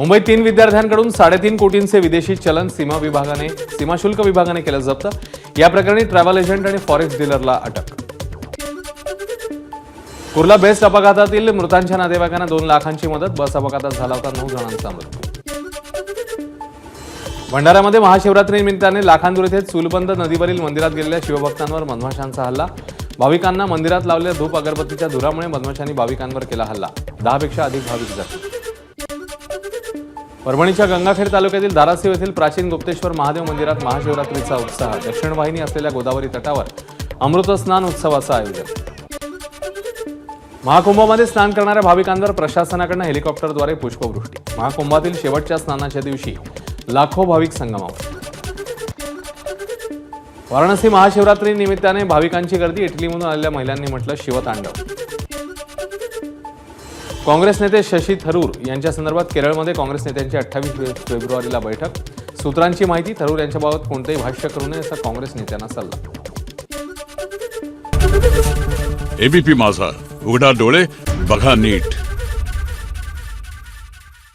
मुंबईत 3 विद्यार्थ्यांकडून 3.5 कोटींचे विदेशी चलन सीमा शुल्क विभागाने केलं जप्त। या प्रकरणी ट्रॅव्हल एजंट आणि फॉरेक्स डीलरला अटक। कुर्ला बेस्ट अपघातातील मृतांच्या नातेवाईकांना 2 लाखांची मदत। बस अपघातात झाला होता 9 जणांचा मृत्यू। भंडाऱ्यामध्ये महाशिवरात्री निमित्ताने लाखांदूर येथे चूलबंद नदीवरील मंदिरात गेलेल्या शिवभक्तांवर मधमाशांचा हल्ला। भाविकांना मंदिरात लावलेल्या धूप अगरबत्तीच्या धुरामुळे मधमाशांनी भाविकांवर केला हल्ला। 10 पेक्षा अधिक भाविक जखमी। परभणीच्या गंगाखेड तालुक्यातील धाराशिव येथील प्राचीन गुप्तेश्वर महादेव मंदिरात महाशिवरात्रीचा उत्साह। दक्षिण वाहिनी असलेल्या गोदावरी तटावर अमृत स्नान उत्सवाचं आयोजन। महाकुंभामध्ये स्नान करणाऱ्या भाविकांवर प्रशासनाकडून हेलिकॉप्टरद्वारे पुष्पवृष्टी। महाकुंभातील शेवटच्या स्नानाच्या दिवशी लाखो भाविक संगमावर। वाराणसी महाशिवरात्री निमित्ताने भाविकांची गर्दी। इटलीमधून आलेल्या महिलांनी म्हटलं शिवतांडव। काँग्रेस नेते शशी थरूर यांच्या संदर्भात केरळमध्ये काँग्रेस नेत्यांची 28 फेब्रुवारीला बैठक। सूत्रांची माहिती, थरूर यांच्याबाबत कोणतेही भाष्य करू नये असा काँग्रेस नेत्यांना सल्ला। एबीपी माझा, उघडा डोळे बघा नीट।